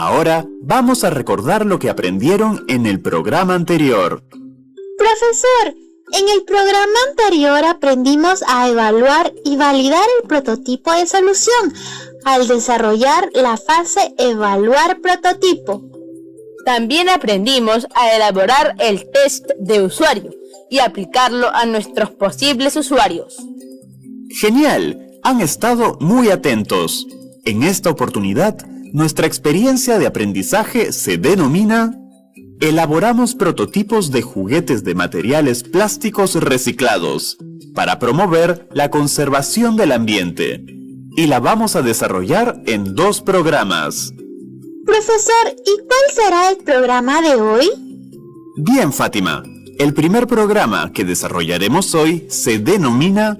Ahora vamos a recordar lo que aprendieron en el programa anterior. Profesor, en el programa anterior aprendimos a evaluar y validar el prototipo de solución al desarrollar la fase evaluar prototipo. También aprendimos a elaborar el test de usuario y aplicarlo a nuestros posibles usuarios. ¡Genial! Han estado muy atentos. En esta oportunidad, nuestra experiencia de aprendizaje se denomina Elaboramos prototipos de juguetes de materiales plásticos reciclados para promover la conservación del ambiente. Y la vamos a desarrollar en 2 programas. Profesor, ¿y cuál será el programa de hoy? Bien, Fátima. El primer programa que desarrollaremos hoy se denomina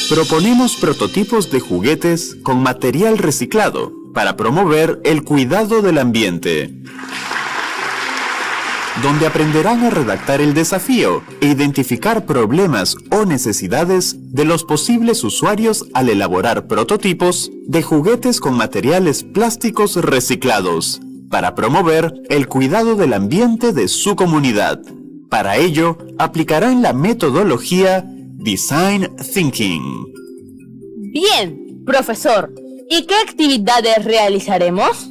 Proponemos prototipos de juguetes con material reciclado para promover el cuidado del ambiente, donde aprenderán a redactar el desafío e identificar problemas o necesidades de los posibles usuarios al elaborar prototipos de juguetes con materiales plásticos reciclados para promover el cuidado del ambiente de su comunidad. Para ello, aplicarán la metodología Design Thinking. Bien, profesor. ¿Y qué actividades realizaremos?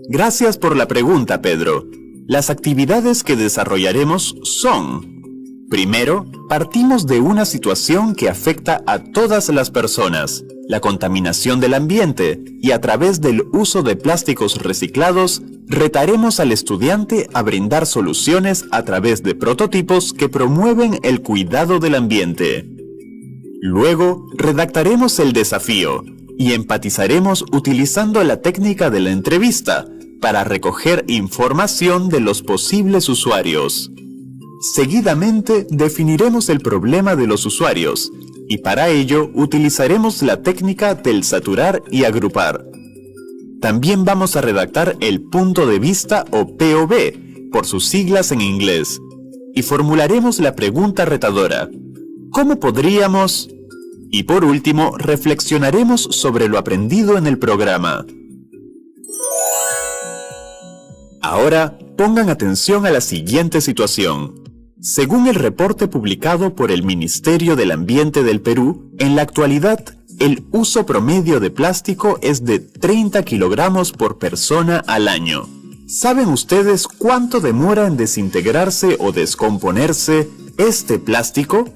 Gracias por la pregunta, Pedro. Las actividades que desarrollaremos son: primero, partimos de una situación que afecta a todas las personas, la contaminación del ambiente, y a través del uso de plásticos reciclados, retaremos al estudiante a brindar soluciones a través de prototipos que promueven el cuidado del ambiente. Luego, redactaremos el desafío y empatizaremos utilizando la técnica de la entrevista para recoger información de los posibles usuarios. Seguidamente, definiremos el problema de los usuarios y para ello utilizaremos la técnica del saturar y agrupar. También vamos a redactar el punto de vista o POV, por sus siglas en inglés, y formularemos la pregunta retadora: ¿cómo podríamos? Y por último, reflexionaremos sobre lo aprendido en el programa. Ahora, pongan atención a la siguiente situación. Según el reporte publicado por el Ministerio del Ambiente del Perú, en la actualidad, el uso promedio de plástico es de 30 kilogramos por persona al año. ¿Saben ustedes cuánto demora en desintegrarse o descomponerse este plástico?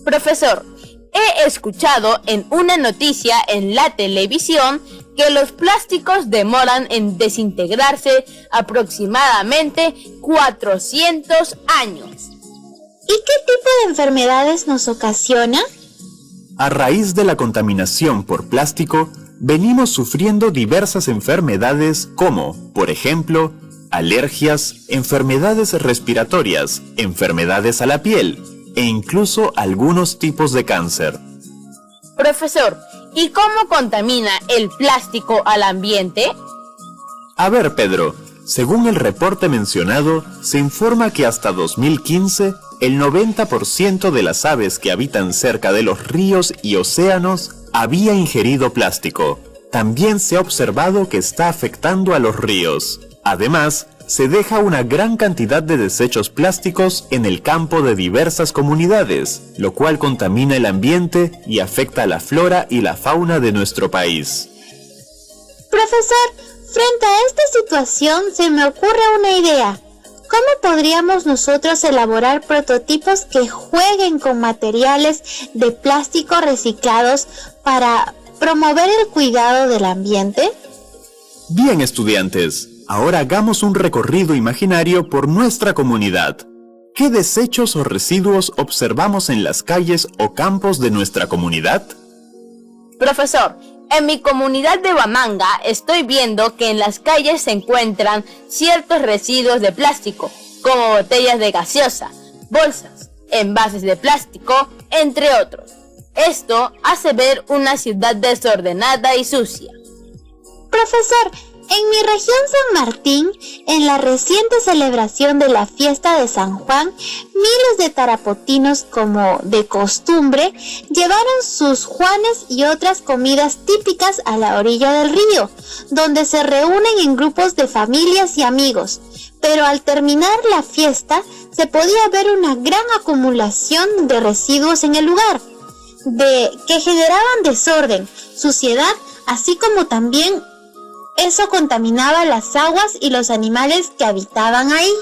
Profesor, he escuchado en una noticia en la televisión que los plásticos demoran en desintegrarse aproximadamente 400 años. ¿Y qué tipo de enfermedades nos ocasiona? A raíz de la contaminación por plástico, venimos sufriendo diversas enfermedades como, por ejemplo, alergias, enfermedades respiratorias, enfermedades a la piel e incluso algunos tipos de cáncer. Profesor, ¿y cómo contamina el plástico al ambiente? A ver, Pedro, según el reporte mencionado, se informa que hasta 2015, el 90% de las aves que habitan cerca de los ríos y océanos había ingerido plástico. También se ha observado que está afectando a los ríos. Además, se deja una gran cantidad de desechos plásticos en el campo de diversas comunidades, lo cual contamina el ambiente y afecta a la flora y la fauna de nuestro país. Profesor, frente a esta situación se me ocurre una idea. ¿Cómo podríamos nosotros elaborar prototipos que jueguen con materiales de plástico reciclados para promover el cuidado del ambiente? Bien, estudiantes, ahora hagamos un recorrido imaginario por nuestra comunidad. ¿Qué desechos o residuos observamos en las calles o campos de nuestra comunidad? Profesor, en mi comunidad de Huamanga estoy viendo que en las calles se encuentran ciertos residuos de plástico, como botellas de gaseosa, bolsas, envases de plástico, entre otros. Esto hace ver una ciudad desordenada y sucia. Profesor, En mi región San Martín, en la reciente celebración de la fiesta de San Juan, miles de tarapotinos, como de costumbre, llevaron sus juanes y otras comidas típicas a la orilla del río, donde se reúnen en grupos de familias y amigos. Pero al terminar la fiesta, se podía ver una gran acumulación de residuos en el lugar, que generaban desorden, suciedad, así como también eso contaminaba las aguas y los animales que habitaban ahí.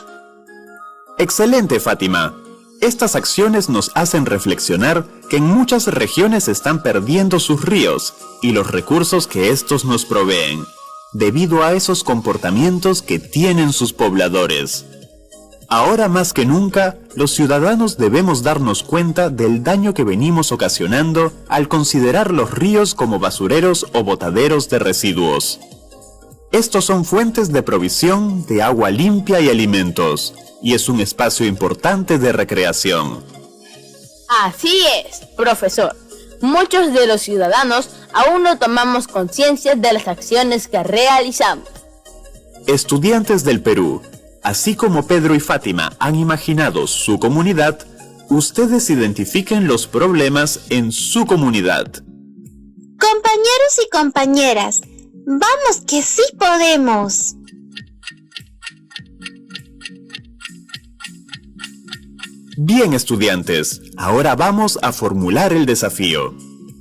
Excelente, Fátima. Estas acciones nos hacen reflexionar que en muchas regiones se están perdiendo sus ríos y los recursos que estos nos proveen, debido a esos comportamientos que tienen sus pobladores. Ahora más que nunca, los ciudadanos debemos darnos cuenta del daño que venimos ocasionando al considerar los ríos como basureros o botaderos de residuos. Estos son fuentes de provisión de agua limpia y alimentos, y es un espacio importante de recreación. Así es, profesor. Muchos de los ciudadanos aún no tomamos conciencia de las acciones que realizamos. Estudiantes del Perú, así como Pedro y Fátima han imaginado su comunidad, ustedes identifiquen los problemas en su comunidad. Compañeros y compañeras, ¡vamos que sí podemos! Bien, estudiantes, ahora vamos a formular el desafío.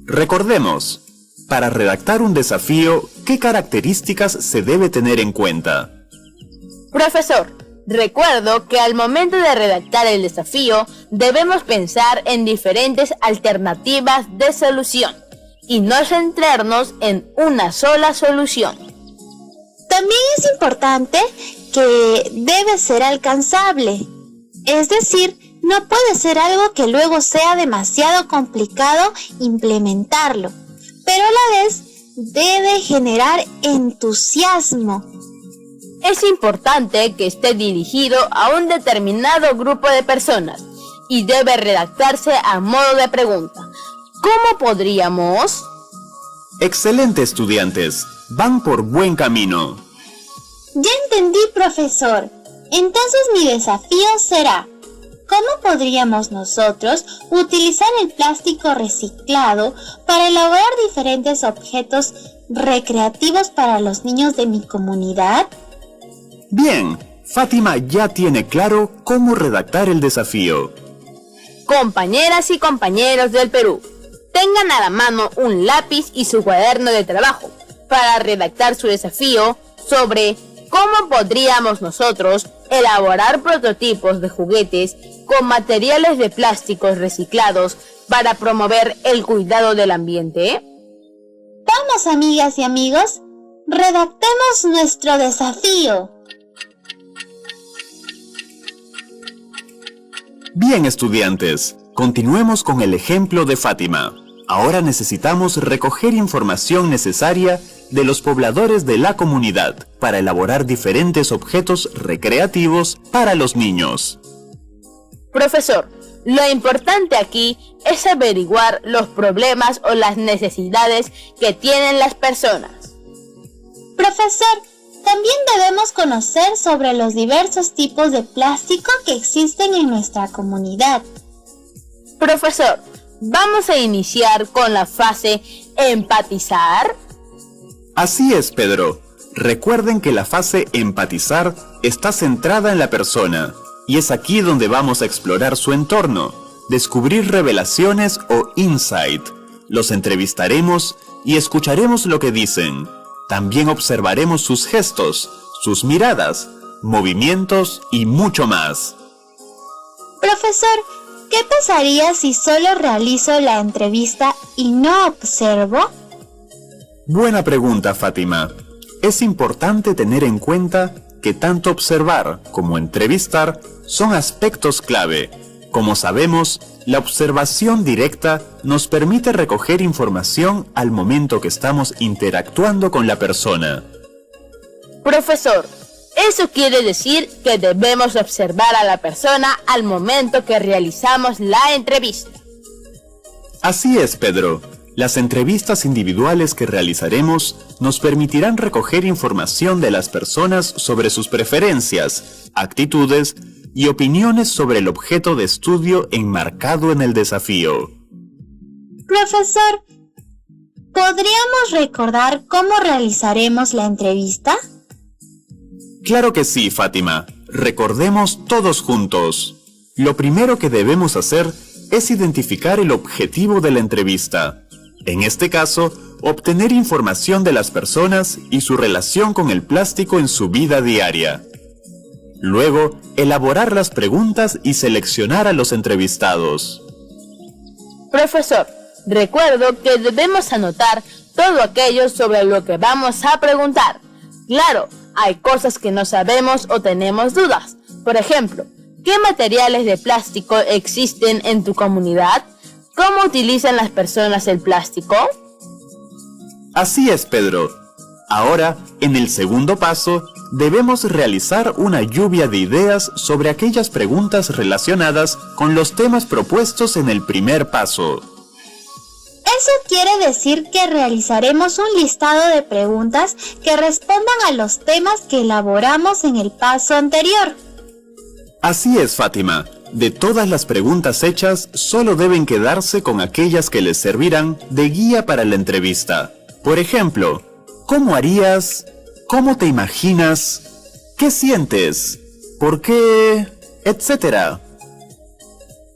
Recordemos, para redactar un desafío, ¿qué características se debe tener en cuenta? Profesor, recuerdo que al momento de redactar el desafío debemos pensar en diferentes alternativas de solución y no centrarnos en una sola solución. También es importante que debe ser alcanzable, es decir, no puede ser algo que luego sea demasiado complicado implementarlo, pero a la vez debe generar entusiasmo. Es importante que esté dirigido a un determinado grupo de personas y debe redactarse a modo de pregunta. ¿Cómo podríamos? Excelente, estudiantes, van por buen camino. Ya entendí, profesor. Entonces mi desafío será: ¿cómo podríamos nosotros utilizar el plástico reciclado para elaborar diferentes objetos recreativos para los niños de mi comunidad? Bien, Fátima ya tiene claro cómo redactar el desafío. Compañeras y compañeros del Perú, tengan a la mano un lápiz y su cuaderno de trabajo para redactar su desafío sobre cómo podríamos nosotros elaborar prototipos de juguetes con materiales de plásticos reciclados para promover el cuidado del ambiente. Vamos, amigas y amigos, redactemos nuestro desafío. Bien, estudiantes, continuemos con el ejemplo de Fátima. Ahora necesitamos recoger información necesaria de los pobladores de la comunidad para elaborar diferentes objetos recreativos para los niños. Profesor, lo importante aquí es averiguar los problemas o las necesidades que tienen las personas. Profesor, también debemos conocer sobre los diversos tipos de plástico que existen en nuestra comunidad. Profesor, vamos a iniciar con la fase empatizar. Así es, Pedro. Recuerden que la fase empatizar está centrada en la persona, y es aquí donde vamos a explorar su entorno, descubrir revelaciones o insight. Los entrevistaremos y escucharemos lo que dicen. También observaremos sus gestos, sus miradas, movimientos y mucho más. Profesor, ¿qué pasaría si solo realizo la entrevista y no observo? Buena pregunta, Fátima. Es importante tener en cuenta que tanto observar como entrevistar son aspectos clave. Como sabemos, la observación directa nos permite recoger información al momento que estamos interactuando con la persona. Profesor, eso quiere decir que debemos observar a la persona al momento que realizamos la entrevista. Así es, Pedro. Las entrevistas individuales que realizaremos nos permitirán recoger información de las personas sobre sus preferencias, actitudes y opiniones sobre el objeto de estudio enmarcado en el desafío. Profesor, ¿podríamos recordar cómo realizaremos la entrevista? Claro que sí, Fátima. Recordemos todos juntos. Lo primero que debemos hacer es identificar el objetivo de la entrevista. En este caso, obtener información de las personas y su relación con el plástico en su vida diaria. Luego, elaborar las preguntas y seleccionar a los entrevistados. Profesor, recuerdo que debemos anotar todo aquello sobre lo que vamos a preguntar. Claro, hay cosas que no sabemos o tenemos dudas. Por ejemplo, ¿qué materiales de plástico existen en tu comunidad? ¿Cómo utilizan las personas el plástico? Así es, Pedro. Ahora, en el segundo paso, debemos realizar una lluvia de ideas sobre aquellas preguntas relacionadas con los temas propuestos en el primer paso. Eso quiere decir que realizaremos un listado de preguntas que respondan a los temas que elaboramos en el paso anterior. Así es, Fátima. De todas las preguntas hechas, solo deben quedarse con aquellas que les servirán de guía para la entrevista. Por ejemplo, ¿cómo harías? ¿Cómo te imaginas? ¿Qué sientes? ¿Por qué? Etcétera.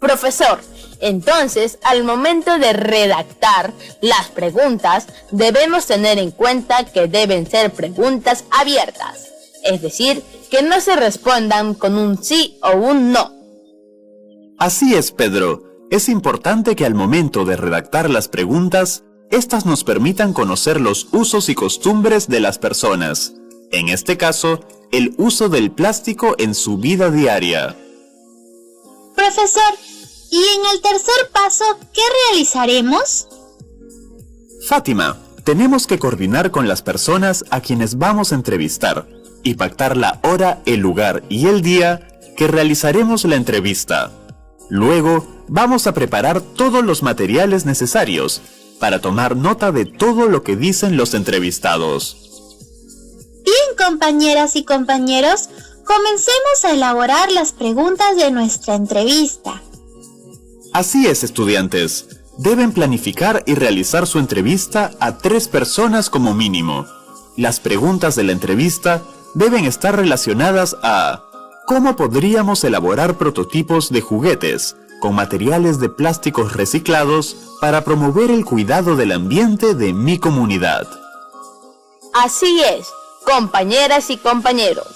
Profesor, entonces, al momento de redactar las preguntas, debemos tener en cuenta que deben ser preguntas abiertas. Es decir, que no se respondan con un sí o un no. Así es, Pedro. Es importante que al momento de redactar las preguntas, estas nos permitan conocer los usos y costumbres de las personas. En este caso, el uso del plástico en su vida diaria. Profesor, ¿y en el tercer paso qué realizaremos? Fátima, tenemos que coordinar con las personas a quienes vamos a entrevistar y pactar la hora, el lugar y el día que realizaremos la entrevista. Luego, vamos a preparar todos los materiales necesarios para tomar nota de todo lo que dicen los entrevistados. Bien, compañeras y compañeros, comencemos a elaborar las preguntas de nuestra entrevista. Así es, estudiantes. Deben planificar y realizar su entrevista a 3 personas como mínimo. Las preguntas de la entrevista deben estar relacionadas a ¿cómo podríamos elaborar prototipos de juguetes con materiales de plásticos reciclados para promover el cuidado del ambiente de mi comunidad? Así es, compañeras y compañeros.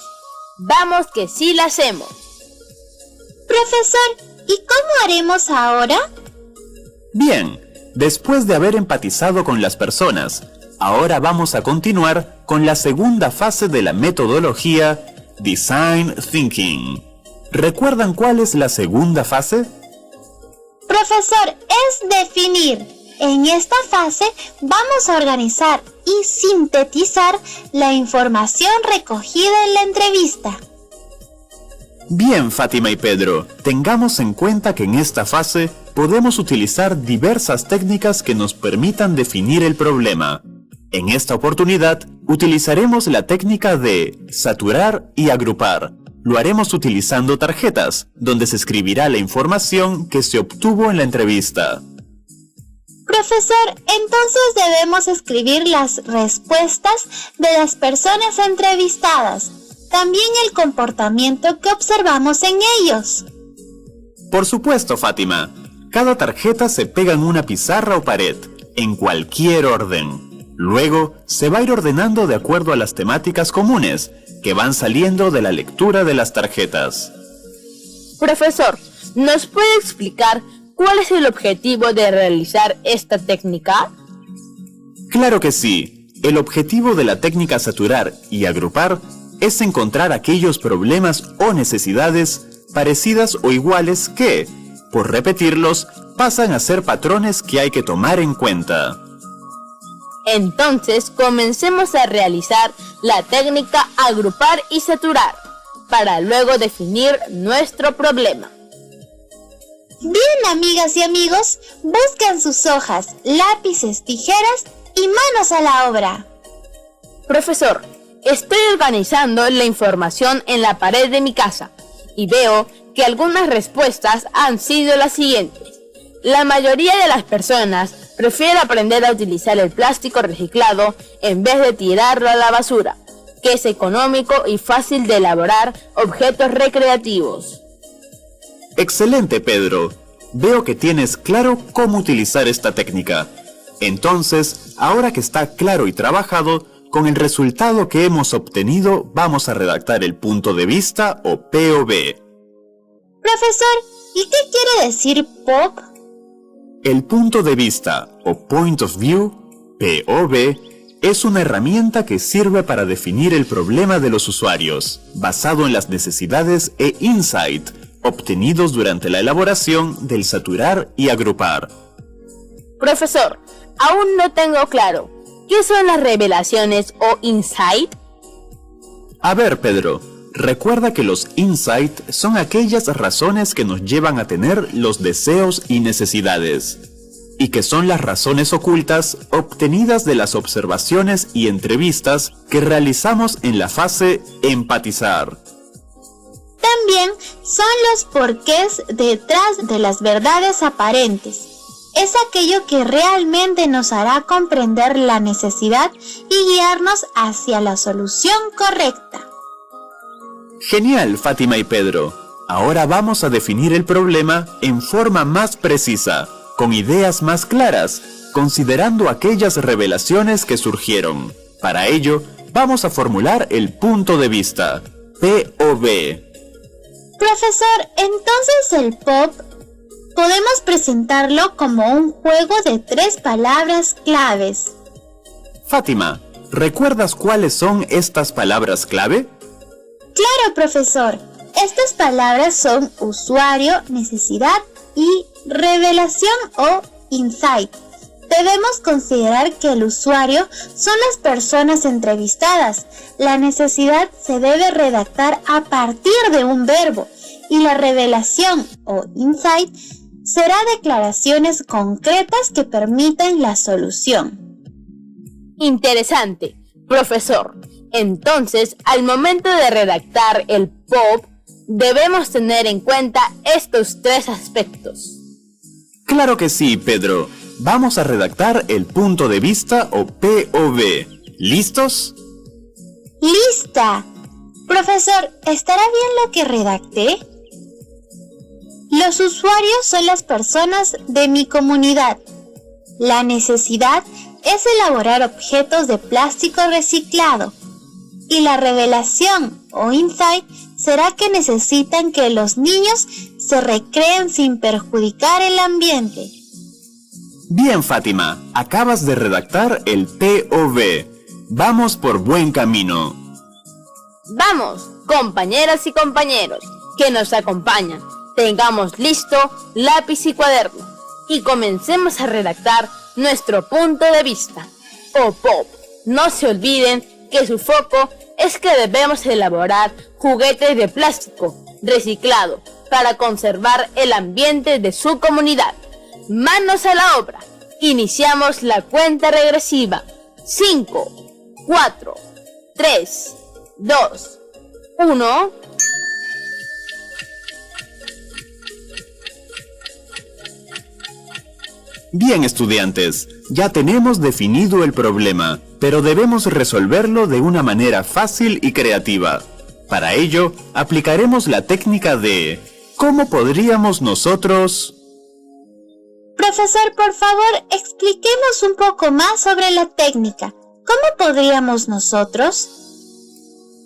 Vamos que sí la hacemos. Profesor, ¿y cómo haremos ahora? Bien, después de haber empatizado con las personas, ahora vamos a continuar con la segunda fase de la metodología Design Thinking. ¿Recuerdan cuál es la segunda fase? Profesor, es definir. En esta fase vamos a organizar y sintetizar la información recogida en la entrevista. Bien, Fátima y Pedro, tengamos en cuenta que en esta fase podemos utilizar diversas técnicas que nos permitan definir el problema. En esta oportunidad, utilizaremos la técnica de saturar y agrupar. Lo haremos utilizando tarjetas, donde se escribirá la información que se obtuvo en la entrevista. Profesor, entonces debemos escribir las respuestas de las personas entrevistadas, también el comportamiento que observamos en ellos. Por supuesto, Fátima. Cada tarjeta se pega en una pizarra o pared, en cualquier orden. Luego, se va a ir ordenando de acuerdo a las temáticas comunes que van saliendo de la lectura de las tarjetas. Profesor, ¿nos puede explicar cuál es el objetivo de realizar esta técnica? Claro que sí. El objetivo de la técnica saturar y agrupar es encontrar aquellos problemas o necesidades parecidas o iguales que, por repetirlos, pasan a ser patrones que hay que tomar en cuenta. Entonces, comencemos a realizar la técnica agrupar y saturar, para luego definir nuestro problema. Bien, amigas y amigos, busquen sus hojas, lápices, tijeras y manos a la obra. Profesor, estoy organizando la información en la pared de mi casa y veo que algunas respuestas han sido las siguientes. La mayoría de las personas prefiere aprender a utilizar el plástico reciclado en vez de tirarlo a la basura, que es económico y fácil de elaborar objetos recreativos. Excelente, Pedro. Veo que tienes claro cómo utilizar esta técnica. Entonces, ahora que está claro y trabajado, con el resultado que hemos obtenido, vamos a redactar el punto de vista o POV. Profesor, ¿y qué quiere decir POV? El punto de vista o Point of View, POV, es una herramienta que sirve para definir el problema de los usuarios, basado en las necesidades e insight obtenidos durante la elaboración del saturar y agrupar. Profesor, aún no tengo claro, ¿qué son las revelaciones o insight? A ver, Pedro, recuerda que los insight son aquellas razones que nos llevan a tener los deseos y necesidades, y que son las razones ocultas obtenidas de las observaciones y entrevistas que realizamos en la fase empatizar. También son los porqués detrás de las verdades aparentes. Es aquello que realmente nos hará comprender la necesidad y guiarnos hacia la solución correcta. Genial, Fátima y Pedro. Ahora vamos a definir el problema en forma más precisa, con ideas más claras, considerando aquellas revelaciones que surgieron. Para ello, vamos a formular el punto de vista, POV. Profesor, entonces el POV podemos presentarlo como un juego de 3 palabras claves. Fátima, ¿recuerdas cuáles son estas palabras clave? Claro, profesor. Estas palabras son usuario, necesidad y revelación o insight. Debemos considerar que el usuario son las personas entrevistadas. La necesidad se debe redactar a partir de un verbo y la revelación o insight será declaraciones concretas que permitan la solución. Interesante, profesor. Entonces, al momento de redactar el POV, debemos tener en cuenta estos 3 aspectos. Claro que sí, Pedro. Vamos a redactar el punto de vista o POV. ¿Listos? ¡Lista! Profesor, ¿estará bien lo que redacté? Los usuarios son las personas de mi comunidad. La necesidad es elaborar objetos de plástico reciclado. Y la revelación o insight será que necesitan que los niños se recreen sin perjudicar el ambiente. Bien, Fátima, acabas de redactar el POV. Vamos por buen camino. Vamos, compañeras y compañeros, que nos acompañan. Tengamos listo lápiz y cuaderno y comencemos a redactar nuestro punto de vista o POV. No se olviden que su foco es que debemos elaborar juguetes de plástico reciclado para conservar el ambiente de su comunidad. Manos a la obra. Iniciamos la cuenta regresiva. 5, 4, 3, 2, 1. Bien, estudiantes, ya tenemos definido el problema, pero debemos resolverlo de una manera fácil y creativa. Para ello, aplicaremos la técnica de ¿cómo podríamos nosotros? Profesor, por favor, expliquemos un poco más sobre la técnica. ¿Cómo podríamos nosotros?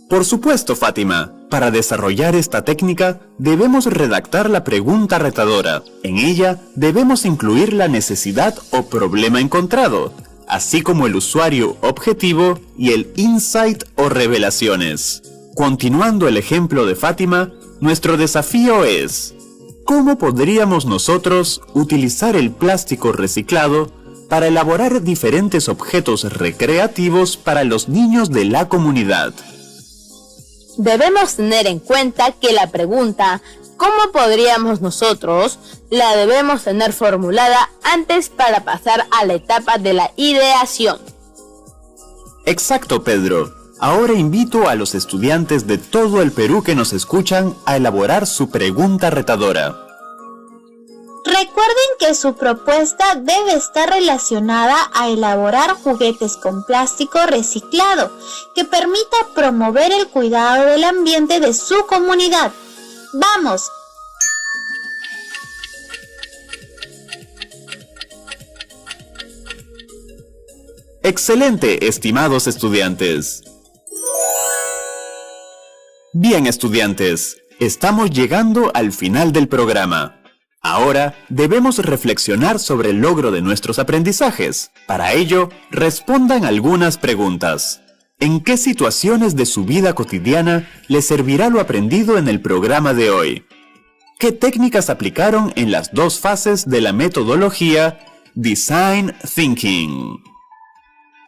Por supuesto, Fátima. Para desarrollar esta técnica, debemos redactar la pregunta retadora. En ella, debemos incluir la necesidad o problema encontrado, así como el usuario objetivo y el insight o revelaciones. Continuando el ejemplo de Fátima, nuestro desafío es: ¿cómo podríamos nosotros utilizar el plástico reciclado para elaborar diferentes objetos recreativos para los niños de la comunidad? Debemos tener en cuenta que la pregunta ¿cómo podríamos nosotros la debemos tener formulada antes para pasar a la etapa de la ideación? Exacto, Pedro. Ahora invito a los estudiantes de todo el Perú que nos escuchan a elaborar su pregunta retadora. Recuerden que su propuesta debe estar relacionada a elaborar juguetes con plástico reciclado que permita promover el cuidado del ambiente de su comunidad. ¡Vamos! Excelente, estimados estudiantes. Bien, estudiantes, estamos llegando al final del programa. Ahora debemos reflexionar sobre el logro de nuestros aprendizajes. Para ello, respondan algunas preguntas. ¿En qué situaciones de su vida cotidiana les servirá lo aprendido en el programa de hoy? ¿Qué técnicas aplicaron en las dos fases de la metodología Design Thinking?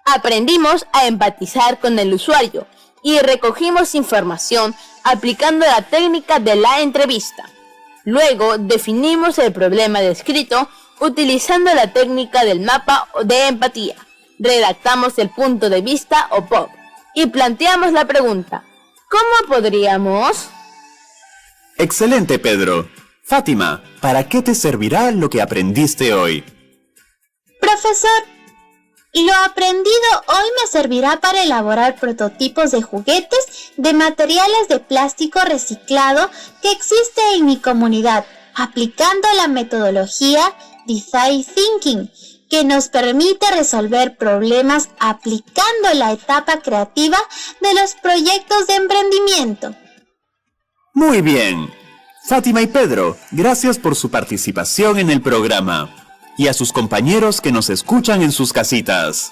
Aprendimos a empatizar con el usuario y recogimos información aplicando la técnica de la entrevista. Luego definimos el problema descrito utilizando la técnica del mapa de empatía. Redactamos el punto de vista o POV y planteamos la pregunta: ¿cómo podríamos? Excelente, Pedro. Fátima, ¿para qué te servirá lo que aprendiste hoy? Profesor, lo aprendido hoy me servirá para elaborar prototipos de juguetes de materiales de plástico reciclado que existe en mi comunidad, aplicando la metodología Design Thinking, que nos permite resolver problemas aplicando la etapa creativa de los proyectos de emprendimiento. Muy bien. Fátima y Pedro, gracias por su participación en el programa. Y a sus compañeros que nos escuchan en sus casitas.